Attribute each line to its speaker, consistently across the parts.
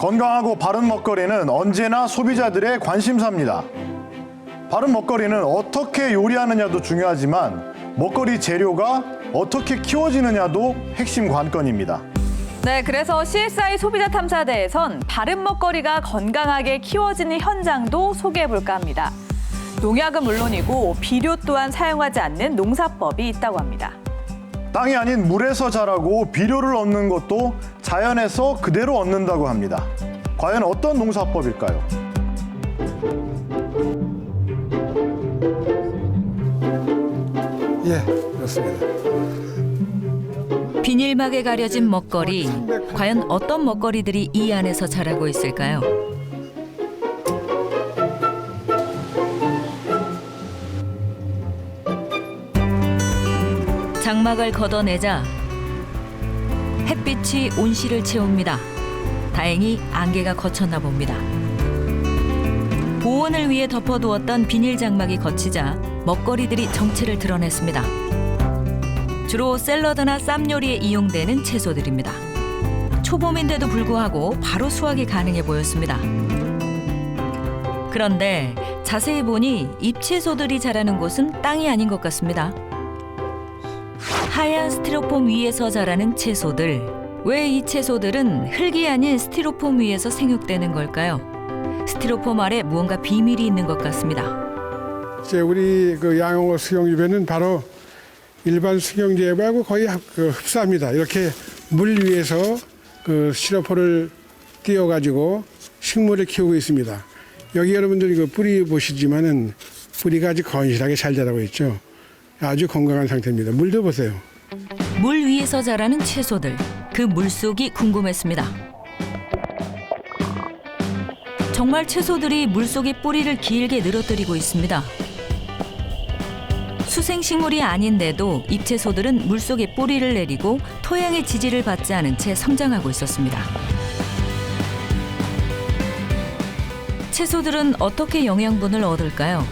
Speaker 1: 건강하고 바른 먹거리는 언제나 소비자들의 관심사입니다. 바른 먹거리는 어떻게 요리하느냐도 중요하지만 먹거리 재료가 어떻게 키워지느냐도 핵심 관건입니다.
Speaker 2: 네, 그래서 CSI 소비자 탐사대에선 바른 먹거리가 건강하게 키워지는 현장도 소개해볼까 합니다. 농약은 물론이고 비료 또한 사용하지 않는 농사법이 있다고 합니다.
Speaker 1: 땅이 아닌 물에서 자라고 비료를 얻는 것도 자연에서 그대로 얻는다고 합니다. 과연 어떤 농사법일까요?
Speaker 3: 예, 그렇습니다.
Speaker 4: 비닐막에 가려진 먹거리. 과연 어떤 먹거리들이 이 안에서 자라고 있을까요? 장막을 걷어내자 햇빛이 온실을 채웁니다. 다행히 안개가 거쳤나 봅니다. 보온을 위해 덮어두었던 비닐 장막이 걷히자 먹거리들이 정체를 드러냈습니다. 주로 샐러드나 쌈 요리에 이용되는 채소들입니다. 초봄인데도 불구하고 바로 수확이 가능해 보였습니다. 그런데 자세히 보니 잎채소들이 자라는 곳은 땅이 아닌 것 같습니다. 하얀 스티로폼 위에서 자라는 채소들. 왜 이 채소들은 흙이 아닌 스티로폼 위에서 생육되는 걸까요? 스티로폼 아래 무언가 비밀이 있는 것 같습니다.
Speaker 3: 이제 우리 그 양용어 수경재배는 바로 일반 수경재배하고 거의 흡사합니다. 이렇게 물 위에서 그 시로포를 띄워가지고 식물을 키우고 있습니다. 여기 여러분들이 그 뿌리 보시지만은 뿌리가 아주 건실하게 잘 자라고 있죠. 아주 건강한 상태입니다. 물도 보세요.
Speaker 4: 물 위에서 자라는 채소들. 그 물속이 궁금했습니다. 정말 채소들이 물속에 뿌리를 길게 늘어뜨리고 있습니다. 수생식물이 아닌데도 잎채소들은 물속에 뿌리를 내리고 토양의 지지를 받지 않은 채 성장하고 있었습니다. 채소들은 어떻게 영양분을 얻을까요?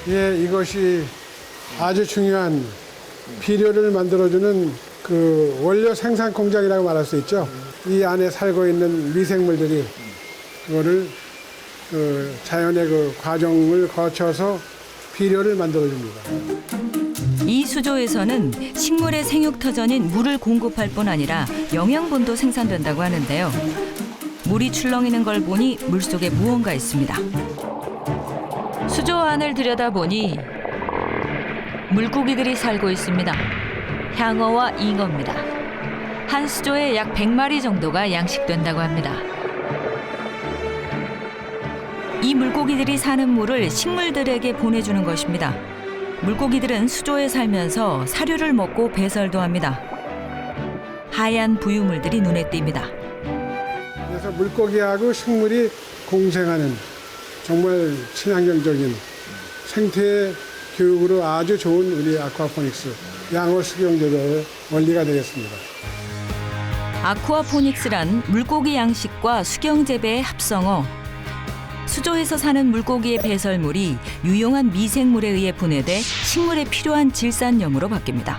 Speaker 3: 예, 이것이 아주 중요한 비료를 만들어주는 그 원료 생산 공장이라고 말할 수 있죠. 이 안에 살고 있는 미생물들이 그거를 그 자연의 그 과정을 거쳐서 비료를 만들어줍니다.
Speaker 4: 이 수조에서는 식물의 생육터전인 물을 공급할 뿐 아니라 영양분도 생산된다고 하는데요. 물이 출렁이는 걸 보니 물속에 무언가 있습니다. 수조 안을 들여다보니 물고기들이 살고 있습니다. 향어와 잉어입니다. 한 수조에 약 100마리 정도가 양식된다고 합니다. 이 물고기들이 사는 물을 식물들에게 보내주는 것입니다. 물고기들은 수조에 살면서 사료를 먹고 배설도 합니다. 하얀 부유물들이 눈에 띕니다.
Speaker 3: 그래서 물고기하고 식물이 공생하는 정말 친환경적인 생태 교육으로 아주 좋은 우리 아쿠아포닉스 양어 수경재배의 원리가 되겠습니다.
Speaker 4: 아쿠아포닉스란 물고기 양식과 수경 재배의 합성어. 수조에서 사는 물고기의 배설물이 유용한 미생물에 의해 분해돼 식물에 필요한 질산염으로 바뀝니다.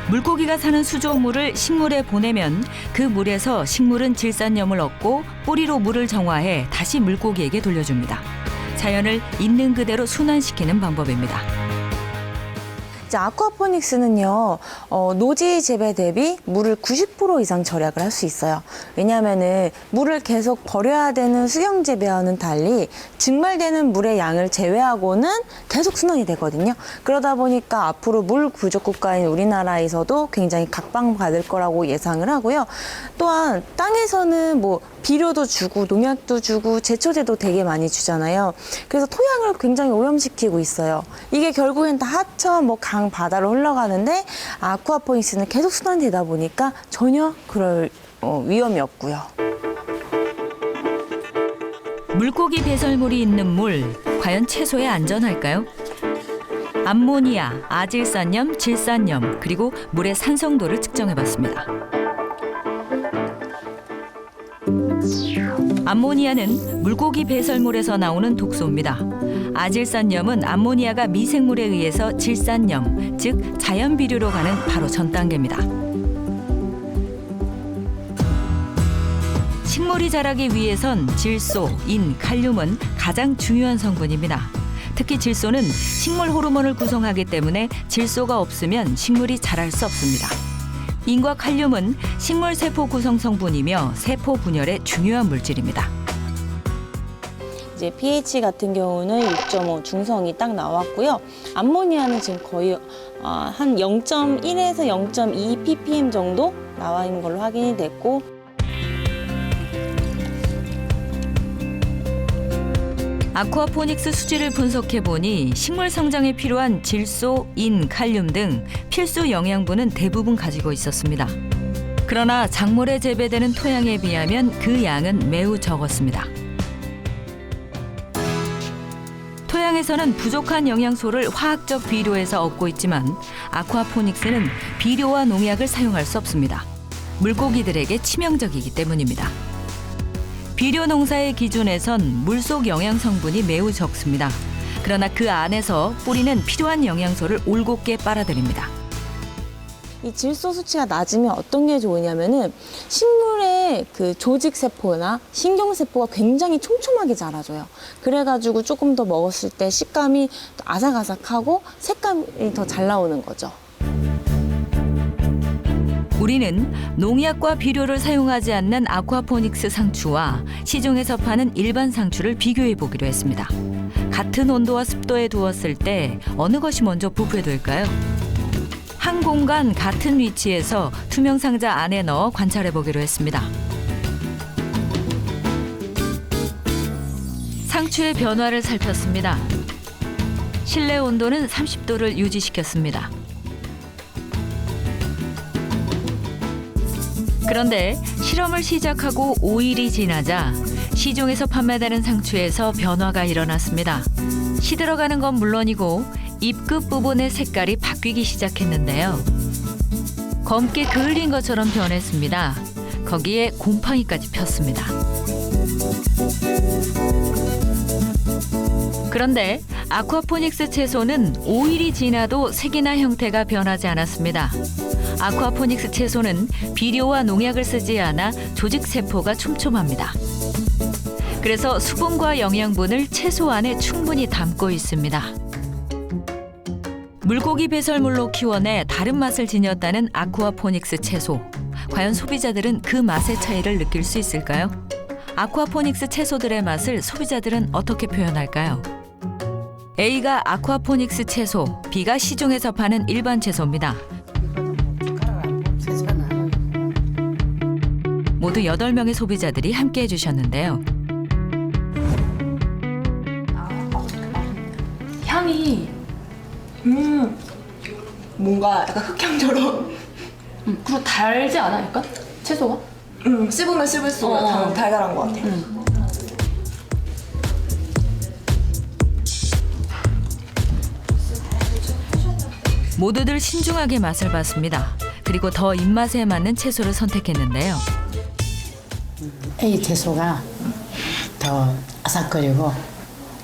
Speaker 4: 물고기가 사는 수조물을 식물에 보내면 그 물에서 식물은 질산염을 얻고 뿌리로 물을 정화해 다시 물고기에게 돌려줍니다. 자연을 있는 그대로 순환시키는 방법입니다.
Speaker 5: 이제 아쿠아포닉스는요, 노지 재배 대비 물을 90% 이상 절약을 할 수 있어요. 왜냐하면은 물을 계속 버려야 되는 수경 재배와는 달리 증발되는 물의 양을 제외하고는 계속 순환이 되거든요. 그러다 보니까 앞으로 물 부족 국가인 우리나라에서도 굉장히 각광받을 거라고 예상을 하고요. 또한 땅에서는 뭐 비료도 주고 농약도 주고 제초제도 되게 많이 주잖아요. 그래서 토양을 굉장히 오염시키고 있어요. 이게 결국엔 다 하천, 뭐 강, 바다로 흘러가는데 아쿠아포닉스는 계속 순환되다 보니까 전혀 그럴 위험이 없고요.
Speaker 4: 물고기 배설물이 있는 물, 과연 채소에 안전할까요? 암모니아, 아질산염, 질산염, 그리고 물의 산성도를 측정해봤습니다. 암모니아는 물고기 배설물에서 나오는 독소입니다. 아질산염은 암모니아가 미생물에 의해서 질산염, 즉 자연 비료로 가는 바로 전 단계입니다. 식물이 자라기 위해선 질소, 인, 칼륨은 가장 중요한 성분입니다. 특히 질소는 식물 호르몬을 구성하기 때문에 질소가 없으면 식물이 자랄 수 없습니다. 인과 칼륨은 식물 세포 구성 성분이며 세포 분열에 중요한 물질입니다.
Speaker 5: 이제 pH 같은 경우는 6.5 중성이 딱 나왔고요. 암모니아는 지금 거의 한 0.1에서 0.2 ppm 정도 나와 있는 걸로 확인이 됐고,
Speaker 4: 아쿠아포닉스 수질을 분석해보니 식물 성장에 필요한 질소, 인, 칼륨 등 필수 영양분은 대부분 가지고 있었습니다. 그러나 작물에 재배되는 토양에 비하면 그 양은 매우 적었습니다. 토양에서는 부족한 영양소를 화학적 비료에서 얻고 있지만 아쿠아포닉스는 비료와 농약을 사용할 수 없습니다. 물고기들에게 치명적이기 때문입니다. 비료 농사의 기준에선 물속 영양 성분이 매우 적습니다. 그러나 그 안에서 뿌리는 필요한 영양소를 올곧게 빨아들입니다.
Speaker 5: 이 질소 수치가 낮으면 어떤 게 좋으냐면은 식물의 그 조직 세포나 신경 세포가 굉장히 촘촘하게 자라줘요. 그래가지고 조금 더 먹었을 때 식감이 아삭아삭하고 색감이 더 잘 나오는 거죠.
Speaker 4: 우리는 농약과 비료를 사용하지 않는 아쿠아포닉스 상추와 시중에서 파는 일반 상추를 비교해 보기로 했습니다. 같은 온도와 습도에 두었을 때 어느 것이 먼저 부패될까요? 한 공간 같은 위치에서 투명 상자 안에 넣어 관찰해 보기로 했습니다. 상추의 변화를 살폈습니다. 실내 온도는 30도를 유지시켰습니다. 그런데 실험을 시작하고 5일이 지나자 시중에서 판매되는 상추에서 변화가 일어났습니다. 시들어가는 건 물론이고 잎 끝 부분의 색깔이 바뀌기 시작했는데요. 검게 그을린 것처럼 변했습니다. 거기에 곰팡이까지 폈습니다. 그런데 아쿠아포닉스 채소는 5일이 지나도 색이나 형태가 변하지 않았습니다. 아쿠아포닉스 채소는 비료와 농약을 쓰지 않아 조직 세포가 촘촘합니다. 그래서 수분과 영양분을 채소 안에 충분히 담고 있습니다. 물고기 배설물로 키워내 다른 맛을 지녔다는 아쿠아포닉스 채소. 과연 소비자들은 그 맛의 차이를 느낄 수 있을까요? 아쿠아포닉스 채소들의 맛을 소비자들은 어떻게 표현할까요? A가 아쿠아포닉스 채소, B가 시중에서 파는 일반 채소입니다. 모두 8명의 소비자들이 함께해 주셨는데요.
Speaker 6: 향이
Speaker 7: 뭔가 약간 흑향처럼
Speaker 6: 그리고 달지 않아 약간? 채소가?
Speaker 7: 씹으면 씹을수록 달달한 것 같아요.
Speaker 4: 모두들 신중하게 맛을 봤습니다. 그리고 더 입맛에 맞는 채소를 선택했는데요.
Speaker 8: A 채소가 더 아삭거리고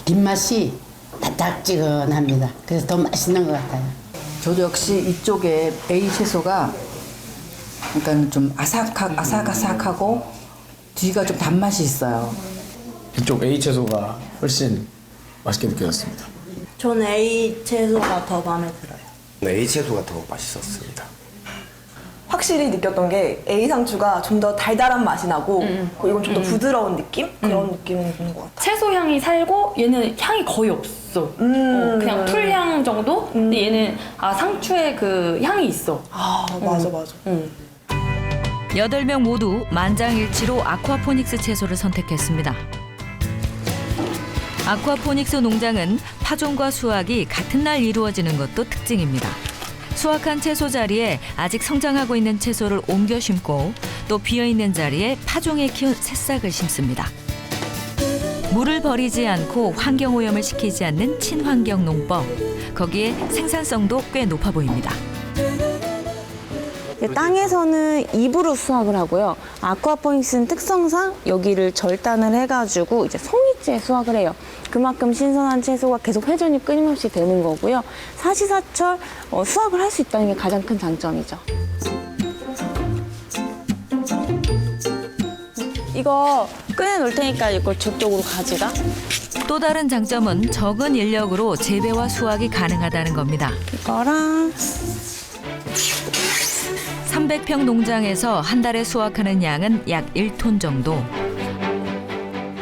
Speaker 8: 뒷맛이 달짝지근합니다. 그래서 더 맛있는 것 같아요.
Speaker 9: 저도 역시 이쪽에 A 채소가 그러니까 좀 아삭아삭하고 뒤가 좀 단맛이 있어요.
Speaker 10: 이쪽 A 채소가 훨씬 맛있게 느껴졌습니다.
Speaker 7: 저는 A 채소가 더 마음에 들어요.
Speaker 11: A 채소가 더 맛있었습니다.
Speaker 7: 확실히 느꼈던 게 A 상추가 좀 더 달달한 맛이 나고 이건 좀 더 부드러운 느낌? 그런 느낌이 드는 것 같아요.
Speaker 6: 채소 향이 살고 얘는 향이 거의 없어. 그냥 풀향 정도? 근데 얘는 상추의 그 향이 있어.
Speaker 7: 아 맞아.
Speaker 4: 8명 모두 만장일치로 아쿠아포닉스 채소를 선택했습니다. 아쿠아포닉스 농장은 파종과 수확이 같은 날 이루어지는 것도 특징입니다. 수확한 채소 자리에 아직 성장하고 있는 채소를 옮겨 심고 또 비어있는 자리에 파종해 키운 새싹을 심습니다. 물을 버리지 않고 환경오염을 시키지 않는 친환경 농법. 거기에 생산성도 꽤 높아 보입니다.
Speaker 5: 땅에서는 입으로 수확을 하고요. 아쿠아포닉스는 특성상 여기를 절단을 해가지고 이제 송이째 수확을 해요. 그만큼 신선한 채소가 계속 회전이 끊임없이 되는 거고요. 사시사철 수확을 할 수 있다는 게 가장 큰 장점이죠. 이거 꺼내놓을 테니까 이걸 저쪽으로 가져가.
Speaker 4: 또 다른 장점은 적은 인력으로 재배와 수확이 가능하다는 겁니다.
Speaker 5: 이거랑
Speaker 4: 300평 농장에서 한 달에 수확하는 양은 약 1톤 정도.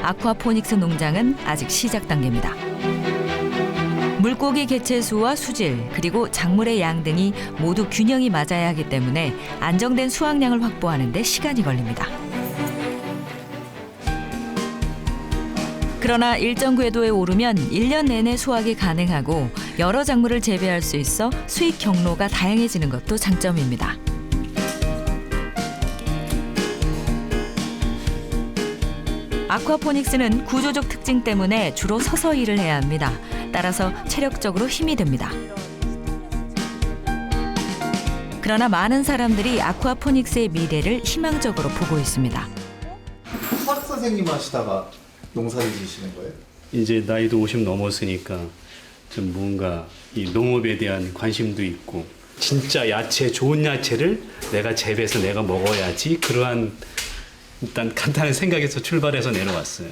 Speaker 4: 아쿠아포닉스 농장은 아직 시작 단계입니다. 물고기 개체수와 수질, 그리고 작물의 양 등이 모두 균형이 맞아야 하기 때문에 안정된 수확량을 확보하는 데 시간이 걸립니다. 그러나 일정 궤도에 오르면 1년 내내 수확이 가능하고 여러 작물을 재배할 수 있어 수익 경로가 다양해지는 것도 장점입니다. 아쿠아포닉스는 구조적 특징 때문에 주로 서서 일을 해야 합니다. 따라서 체력적으로 힘이 듭니다. 그러나 많은 사람들이 아쿠아포닉스의 미래를 희망적으로 보고 있습니다.
Speaker 12: 수학 선생님 하시다가 농사를 지시는 거예요?
Speaker 13: 이제 나이도 50 넘었으니까 좀 뭔가 이 농업에 대한 관심도 있고 진짜 야채, 좋은 야채를 내가 재배해서 내가 먹어야지 그러한 일단 간단한 생각에서 출발해서 내려왔어요.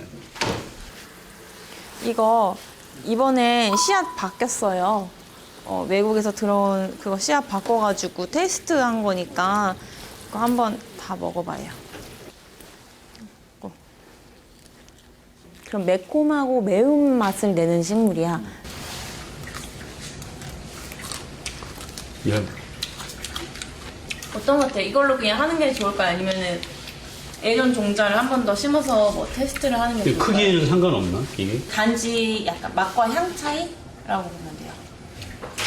Speaker 5: 이거 이번에 씨앗 바뀌었어요. 외국에서 들어온 그거 씨앗 바꿔가지고 테스트한 거니까 이거 한번 다 먹어봐요. 그럼 매콤하고 매운 맛을 내는 식물이야.
Speaker 13: 예.
Speaker 6: 어떤 것 같아요? 이걸로 그냥 하는 게 좋을까요? 아니면은 애전 종자를 한 번 더 심어서 뭐 테스트를 하는 게 좋을까요?
Speaker 13: 크기에는 상관없나 이게?
Speaker 6: 단지 약간 맛과 향 차이라고 보면 돼요.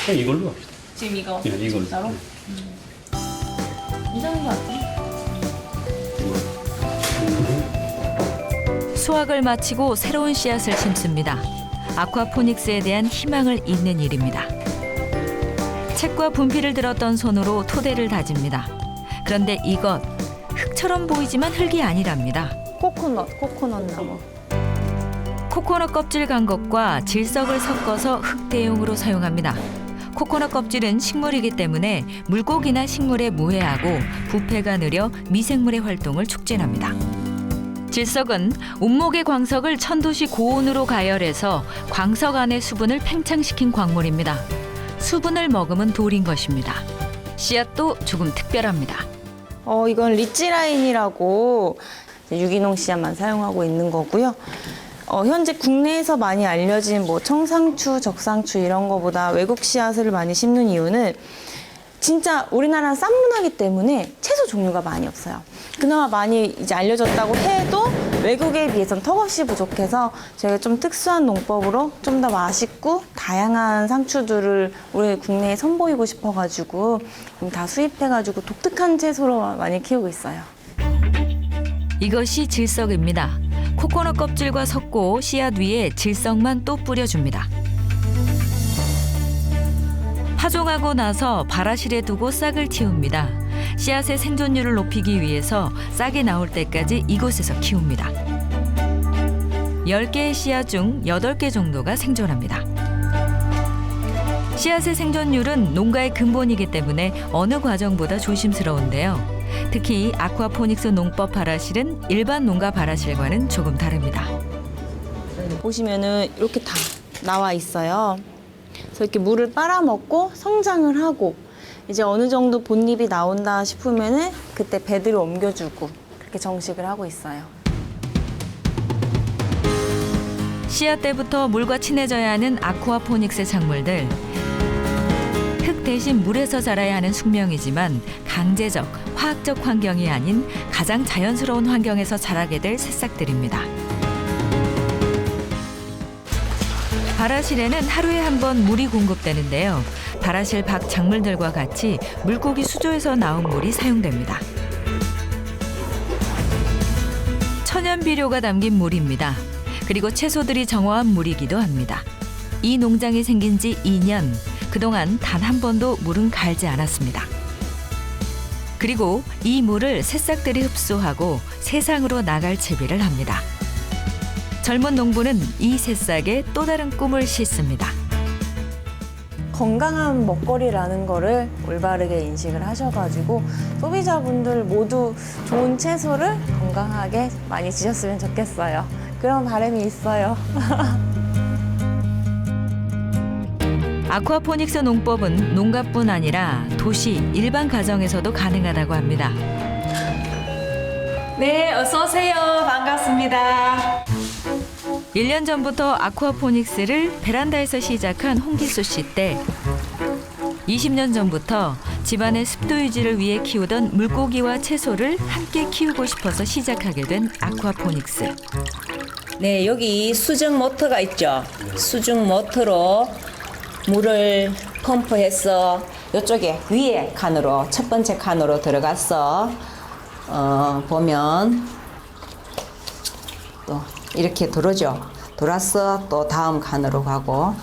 Speaker 13: 그냥 이걸로 합시다.
Speaker 6: 지금 이거
Speaker 13: 예, 이걸로.
Speaker 6: 진짜로? 이상한 것 같아.
Speaker 4: 수확을 마치고 새로운 씨앗을 심습니다. 아쿠아포닉스에 대한 희망을 잇는 일입니다. 책과 분필을 들었던 손으로 토대를 다집니다. 그런데 이것 흙처럼 보이지만 흙이 아니랍니다.
Speaker 5: 코코넛 나무.
Speaker 4: 코코넛 껍질 간 것과 질석을 섞어서 흙 대용으로 사용합니다. 코코넛 껍질은 식물이기 때문에 물고기나 식물에 무해하고 부패가 느려 미생물의 활동을 촉진합니다. 질석은 온목의 광석을 1000도씨 고온으로 가열해서 광석 안의 수분을 팽창시킨 광물입니다. 수분을 머금은 돌인 것입니다. 씨앗도 조금 특별합니다.
Speaker 5: 이건 리치라인이라고 유기농 씨앗만 사용하고 있는 거고요. 현재 국내에서 많이 알려진 뭐 청상추, 적상추 이런 거보다 외국 씨앗을 많이 심는 이유는 진짜 우리나라는 싼 문화기 때문에 채소 종류가 많이 없어요. 그나마 많이 이제 알려졌다고 해도 외국에 비해서는 턱없이 부족해서 저희가 좀 특수한 농법으로 좀 더 맛있고 다양한 상추들을 우리 국내에 선보이고 싶어가지고 다 수입해가지고 독특한 채소로 많이 키우고 있어요.
Speaker 4: 이것이 질석입니다. 코코넛 껍질과 섞고 씨앗 위에 질석만 또 뿌려줍니다. 파종하고 나서 발화실에 두고 싹을 틔웁니다. 씨앗의 생존율을 높이기 위해서 싹이 나올 때까지 이곳에서 키웁니다. 10개의 씨앗 중 8개 정도가 생존합니다. 씨앗의 생존율은 농가의 근본이기 때문에 어느 과정보다 조심스러운데요. 특히 아쿠아포닉스 농법 발화실은 일반 농가 발화실과는 조금 다릅니다.
Speaker 5: 보시면은 이렇게 다 나와 있어요. 그래서 이렇게 물을 빨아먹고 성장을 하고 이제 어느 정도 본잎이 나온다 싶으면은 그때 배들을 옮겨주고 그렇게 정식을 하고 있어요.
Speaker 4: 씨앗 때부터 물과 친해져야 하는 아쿠아포닉스 작물들. 흙 대신 물에서 자라야 하는 숙명이지만 강제적, 화학적 환경이 아닌 가장 자연스러운 환경에서 자라게 될 새싹들입니다. 발화실에는 하루에 한 번 물이 공급되는데요. 발화실 밖 작물들과 같이 물고기 수조에서 나온 물이 사용됩니다. 천연 비료가 담긴 물입니다. 그리고 채소들이 정화한 물이기도 합니다. 이 농장이 생긴 지 2년, 그동안 단 한 번도 물은 갈지 않았습니다. 그리고 이 물을 새싹들이 흡수하고 세상으로 나갈 채비를 합니다. 젊은 농부는 이 새싹에 또 다른 꿈을 싣습니다.
Speaker 5: 건강한 먹거리라는 거를 올바르게 인식을 하셔가지고 소비자분들 모두 좋은 채소를 건강하게 많이 드셨으면 좋겠어요. 그런 바람이 있어요.
Speaker 4: 아쿠아포닉스 농법은 농가뿐 아니라 도시 일반 가정에서도 가능하다고 합니다.
Speaker 2: 네, 어서 오세요. 반갑습니다.
Speaker 4: 1년 전부터 아쿠아포닉스를 베란다에서 시작한 홍기수 씨 때 20년 전부터 집안의 습도 유지를 위해 키우던 물고기와 채소를 함께 키우고 싶어서 시작하게 된 아쿠아포닉스.
Speaker 14: 네, 여기 수중 모터가 있죠. 수중 모터로 물을 펌프해서 이쪽에 위에 칸으로 첫 번째 칸으로 들어가서 보면 또 이렇게 돌아죠. 돌아서 또 다음 칸으로 가고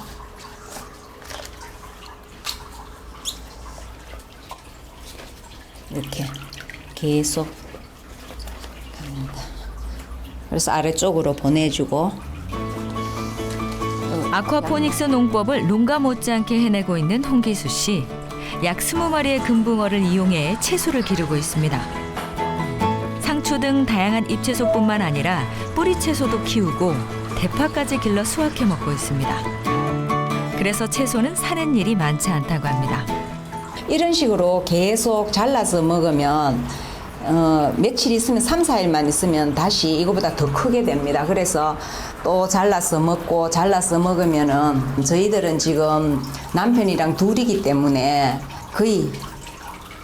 Speaker 14: 이렇게 계속 갑니다. 그래서 아래쪽으로 보내주고
Speaker 4: 아쿠아포닉스 농법을 농가 못지않게 해내고 있는 홍기수 씨. 약 20마리의 금붕어를 이용해 채소를 기르고 있습니다. 상추 등 다양한 잎채소뿐만 아니라 뿌리 채소도 키우고 대파까지 길러 수확해 먹고 있습니다. 그래서 채소는 사는 일이 많지 않다고 합니다.
Speaker 14: 이런 식으로 계속 잘라서 먹으면 며칠 있으면 3, 4일만 있으면 다시 이거보다 더 크게 됩니다. 그래서 또 잘라서 먹고 잘라서 먹으면은 저희들은 지금 남편이랑 둘이기 때문에 거의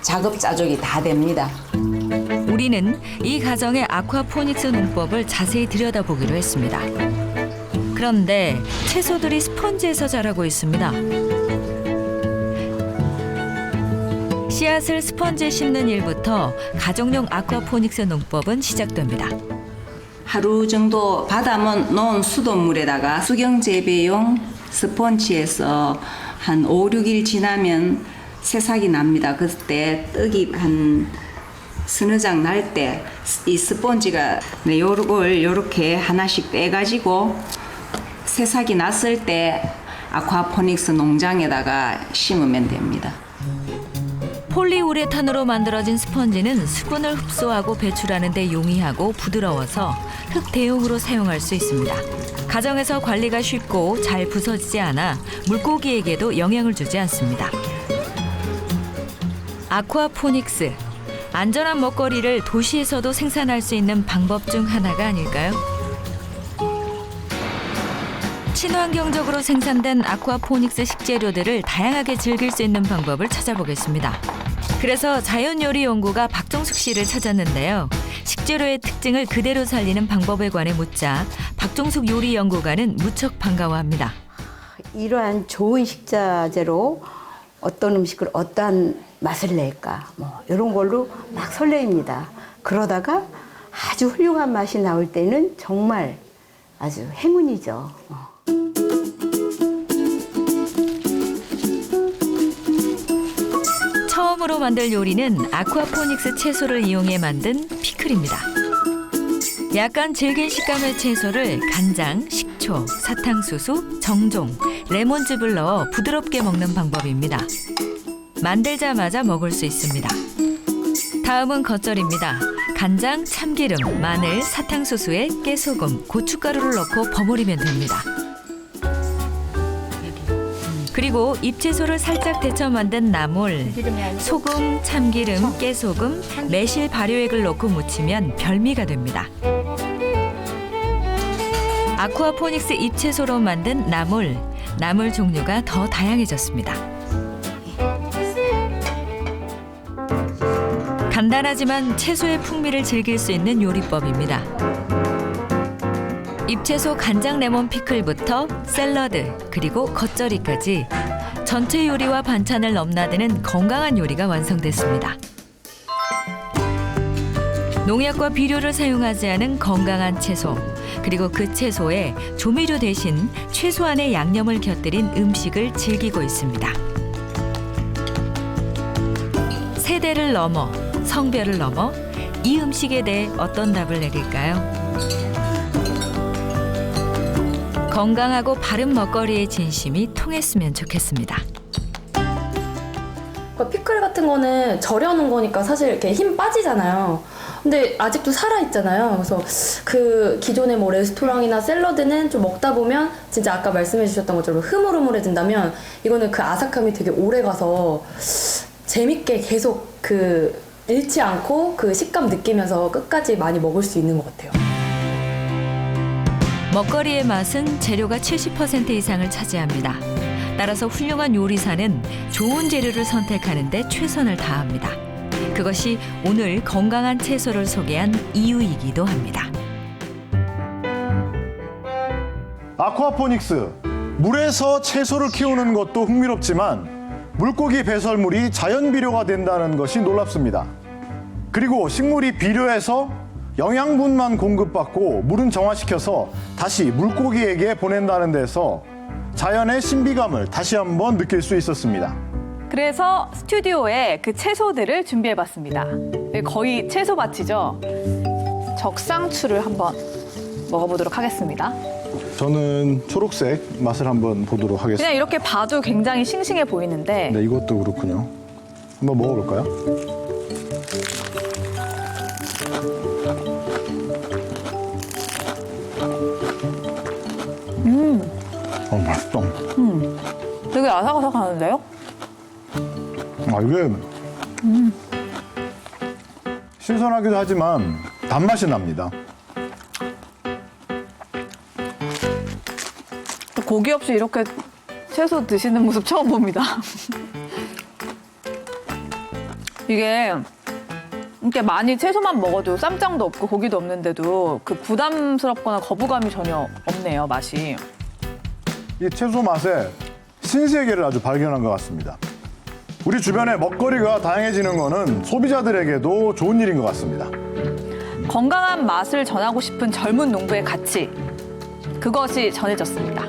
Speaker 14: 자급자족이 다 됩니다.
Speaker 4: 우리는 이 가정의 아쿠아포닉스 농법을 자세히 들여다보기로 했습니다. 그런데 채소들이 스펀지에서 자라고 있습니다. 씨앗을 스펀지에 심는 일부터 가정용 아쿠아포닉스 농법은 시작됩니다.
Speaker 14: 하루 정도 받아 놓은 수돗물에다가 수경 재배용 스펀지에서 한 5, 6일 지나면 새싹이 납니다. 그때 떡이 한 서너 장 날 때 이 스펀지가 요걸 요렇게 하나씩 떼가지고 새싹이 났을 때 아쿠아포닉스 농장에다가 심으면 됩니다.
Speaker 4: 폴리우레탄으로 만들어진 스펀지는 수분을 흡수하고 배출하는 데 용이하고 부드러워서 흙 대용으로 사용할 수 있습니다. 가정에서 관리가 쉽고 잘 부서지지 않아 물고기에게도 영향을 주지 않습니다. 아쿠아포닉스, 안전한 먹거리를 도시에서도 생산할 수 있는 방법 중 하나가 아닐까요? 친환경적으로 생산된 아쿠아포닉스 식재료들을 다양하게 즐길 수 있는 방법을 찾아보겠습니다. 그래서 자연요리연구가 박종숙 씨를 찾았는데요. 식재료의 특징을 그대로 살리는 방법에 관해 묻자 박종숙 요리연구가는 무척 반가워합니다.
Speaker 15: 이러한 좋은 식자재로 어떤 음식을 어떠한 맛을 낼까 뭐 이런 걸로 막 설레입니다. 그러다가 아주 훌륭한 맛이 나올 때는 정말 아주 행운이죠.
Speaker 4: 처음으로 만들 요리는 아쿠아포닉스 채소를 이용해 만든 피클입니다. 약간 질긴 식감의 채소를 간장, 식초, 사탕수수, 정종, 레몬즙을 넣어 부드럽게 먹는 방법입니다. 만들자마자 먹을 수 있습니다. 다음은 겉절입니다. 간장, 참기름, 마늘, 사탕수수에 깨소금, 고춧가루를 넣고 버무리면 됩니다. 그리고 잎채소를 살짝 데쳐 만든 나물, 소금, 참기름, 깨소금, 매실 발효액을 넣고 무치면 별미가 됩니다. 아쿠아포닉스 잎채소로 만든 나물 종류가 더 다양해졌습니다. 간단하지만 채소의 풍미를 즐길 수 있는 요리법입니다. 잎채소 간장 레몬 피클부터 샐러드 그리고 겉절이까지 전체 요리와 반찬을 넘나드는 건강한 요리가 완성됐습니다. 농약과 비료를 사용하지 않은 건강한 채소 그리고 그 채소에 조미료 대신 최소한의 양념을 곁들인 음식을 즐기고 있습니다. 세대를 넘어 성별을 넘어 이 음식에 대해 어떤 답을 내릴까요? 건강하고 바른 먹거리의 진심이 통했으면 좋겠습니다.
Speaker 6: 그러니까 피클 같은 거는 절여놓은 거니까 사실 이렇게 힘 빠지잖아요. 근데 아직도 살아있잖아요. 그래서 그 기존의 뭐 레스토랑이나 샐러드는 좀 먹다 보면 진짜 아까 말씀해 주셨던 것처럼 흐물흐물해진다면 이거는 그 아삭함이 되게 오래 가서 재밌게 계속 그 잃지 않고 그 식감 느끼면서 끝까지 많이 먹을 수 있는 것 같아요.
Speaker 4: 먹거리의 맛은 재료가 70% 이상을 차지합니다. 따라서 훌륭한 요리사는 좋은 재료를 선택하는 데 최선을 다합니다. 그것이 오늘 건강한 채소를 소개한 이유이기도 합니다.
Speaker 1: 아쿠아포닉스, 물에서 채소를 키우는 것도 흥미롭지만 물고기 배설물이 자연 비료가 된다는 것이 놀랍습니다. 그리고 식물이 비료에서 영양분만 공급받고 물은 정화시켜서 다시 물고기에게 보낸다는 데서 자연의 신비감을 다시 한번 느낄 수 있었습니다.
Speaker 2: 그래서 스튜디오에 그 채소들을 준비해봤습니다. 거의 채소밭이죠. 적상추를 한번 먹어보도록 하겠습니다.
Speaker 1: 저는 초록색 맛을 한번 보도록 하겠습니다.
Speaker 2: 그냥 이렇게 봐도 굉장히 싱싱해 보이는데
Speaker 1: 네, 이것도 그렇군요. 한번 먹어볼까요? 맛있다.
Speaker 2: 되게 아삭아삭하는데요?
Speaker 1: 아, 이게 신선하기도 하지만 단맛이 납니다.
Speaker 2: 고기 없이 이렇게 채소 드시는 모습 처음 봅니다. 이게 이렇게 많이 채소만 먹어도 쌈장도 없고 고기도 없는데도 그 부담스럽거나 거부감이 전혀 없네요, 맛이.
Speaker 1: 이 채소 맛에 신세계를 아주 발견한 것 같습니다. 우리 주변에 먹거리가 다양해지는 거는 소비자들에게도 좋은 일인 것 같습니다.
Speaker 2: 건강한 맛을 전하고 싶은 젊은 농부의 가치, 그것이 전해졌습니다.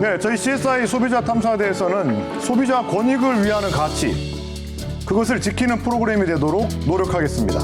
Speaker 1: 네, 저희 CSI 소비자 탐사대에서는 소비자 권익을 위하는 가치, 그것을 지키는 프로그램이 되도록 노력하겠습니다.